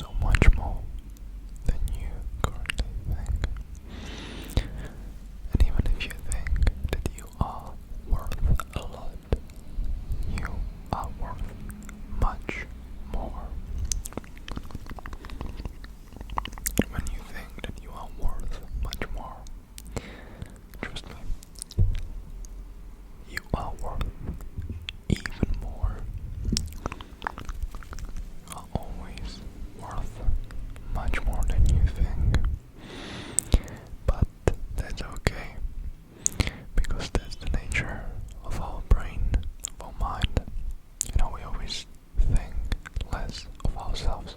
so much more than you currently think. And even if you think that you are worth a lot, you are worth much more. When you think that you are worth much more, trust me, you are worth even more. You are always worth much more than you think. But that's okay, because that's the nature of our brain, of our mind. We always think less of ourselves,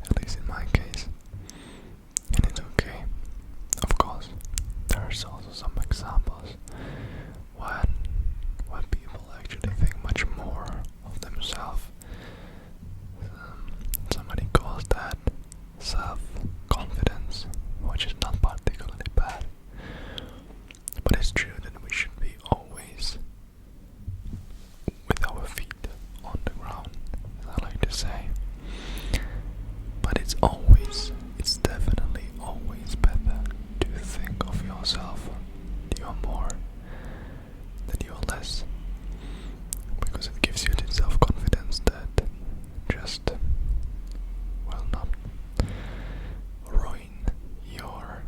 at least in my case. And it's okay. Of course, there's also some examples when people actually think much more of themselves. Somebody calls that self-confidence, which is not particularly bad. But it's true that we should be always with our feet on the ground, as I like to say. But it's definitely always better to think of yourself that you are more, that you are less, because it gives you the self-confidence that just will not ruin your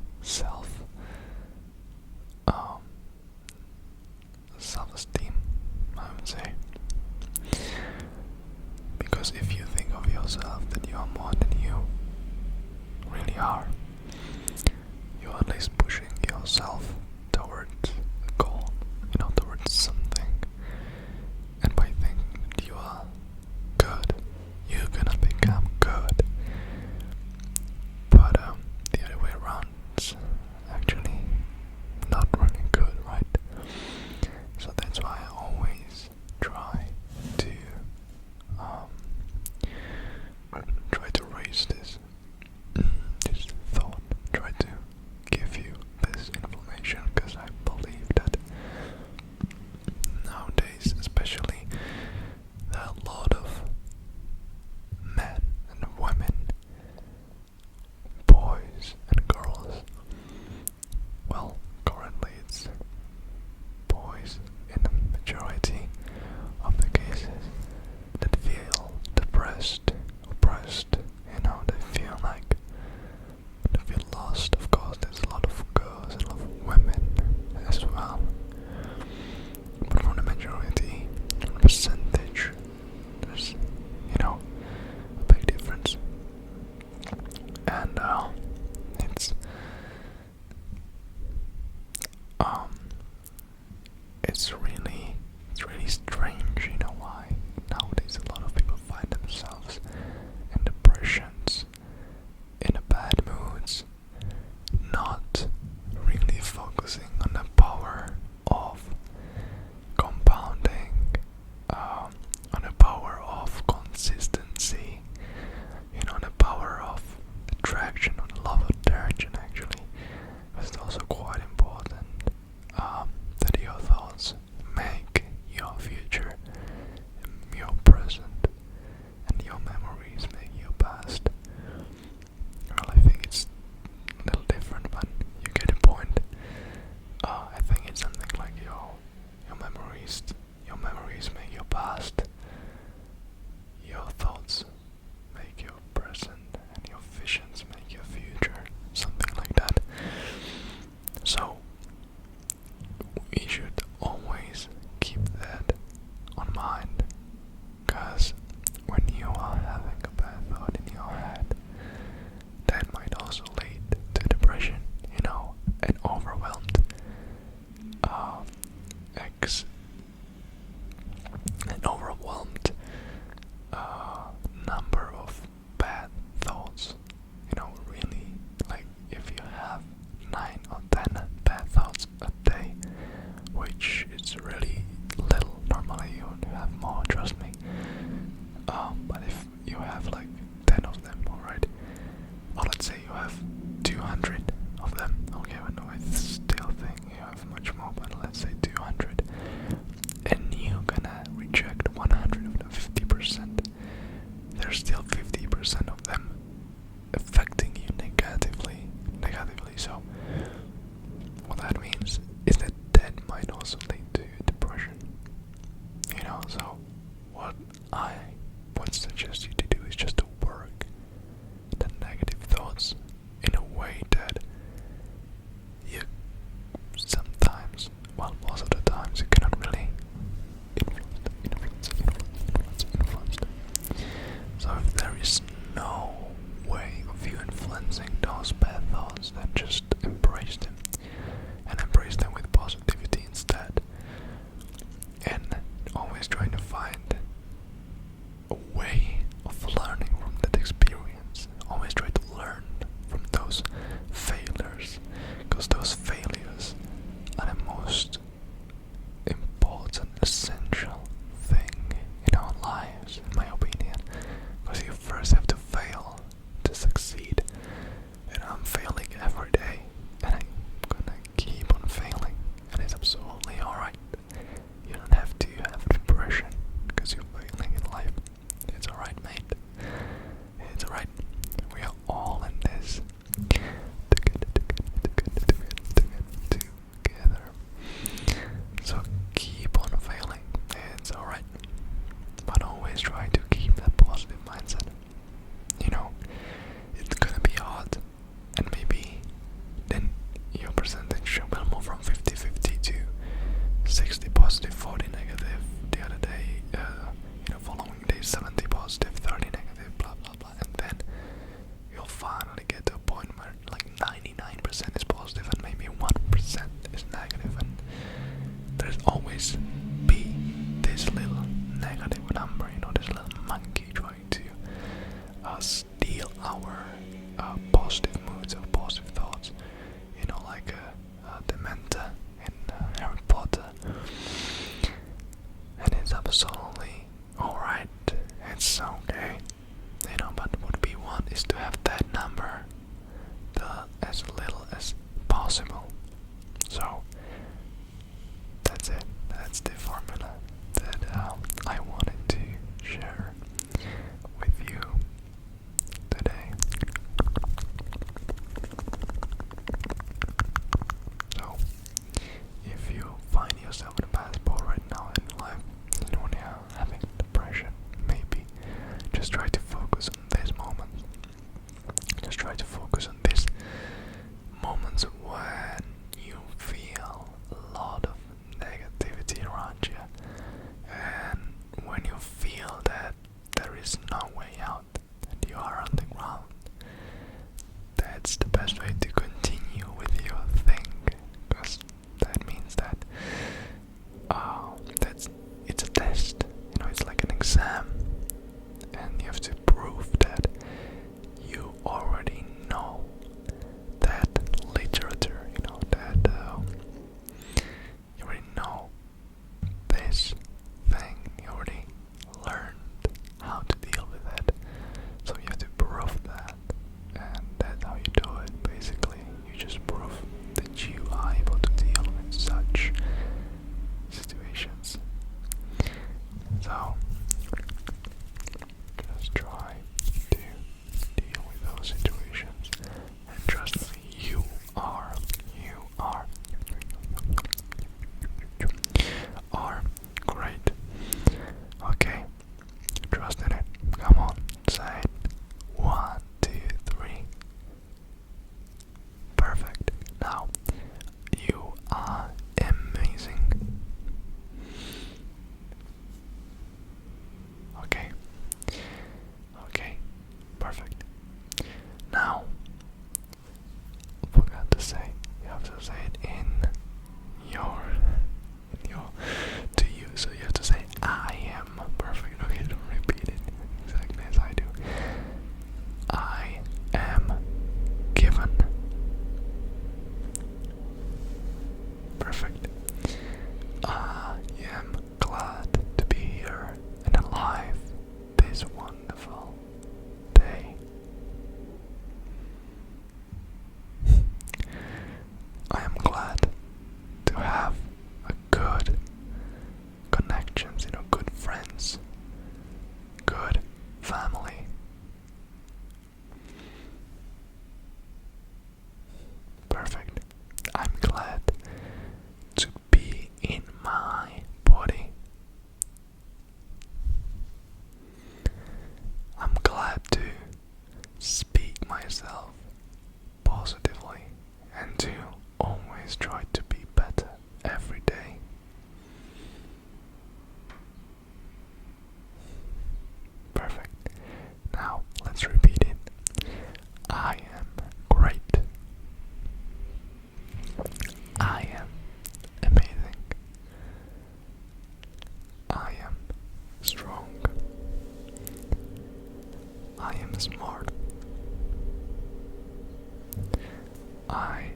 self-esteem, I would say. Because if you think of yourself that you are more than you really are, you are at least pushing yourself towards a goal, towards something. And by thinking that you are good, you're gonna become good. But the other way around is actually not really good, right? So that's why I always try to raise this thought, try to give you this information, because I believe that nowadays, especially, there are a lot of men and women, boys and girls. Well, currently it's boys in the majority of the cases that feel depressed, oppressed. They feel lost. Of course, there's a lot of girls, a lot of women as well. But for the majority, the percentage, there's, a big difference. And it's really strange, why nowadays a lot of people find themselves in depressions, in bad moods, not really focusing on the power of compounding, on the power of consistency, the power of attraction, or the law of attraction actually. It's also quite important that your thoughts make your future, your present, and your memories make your past. Well, I think it's a little different, but you get the point. I think it's something like your memories make your past, your thoughts make your present, and your visions make your future, something like that. So we should always keep that on mind, because when you are having a bad thought in your head, that might also lead to depression, an overwhelmed number of bad thoughts. Really, like if you have 9 or 10 bad thoughts a day, which is really little. Normally you would have more, trust me. But if you have like 10 of them, alright, or let's say you have 200 of them, okay, but no, I still think you have much more, but let's say 200, and you're gonna reject 100 of them, 50%, there's still 50% 90% of them affecting you negatively. So what that means is that might also lead to depression. So what I would suggest you to do is just to work the negative thoughts in a way that you sometimes, well, most of the times, you cannot really influence them. So if there is no way of you influencing those bad thoughts, then just embrace them, and embrace them with positivity instead, and always trying to find a way of learning from that experience. Always try to learn from those failures, because those failures are the most important, essential thing in our lives, in my opinion. Because you first have to fail to succeed, and I'm failing every day, and I'm gonna keep on failing, and it's absolutely alright. You don't have to have depression because you're failing in life. It's alright, mate. It's alright. We are all in this together. So keep on failing. It's alright. But always try to keep that positive mindset. It's gonna be hard, and maybe then your percentage will move from 50-50 to 60 positive, 40 negative. The other day, following day 70 positive, 30 negative, blah blah blah, and then you'll finally get to a point where like 99% is positive and maybe 1% is negative, and there's always be this little negative number, this little monkey trying to steal our positive moods, our positive thoughts, like Dementor in Harry Potter. And it's absolutely alright, it's okay, but what we want is to have that number as little as possible. So that's it, that's the formula that I wanted to share with you today. I am smart. I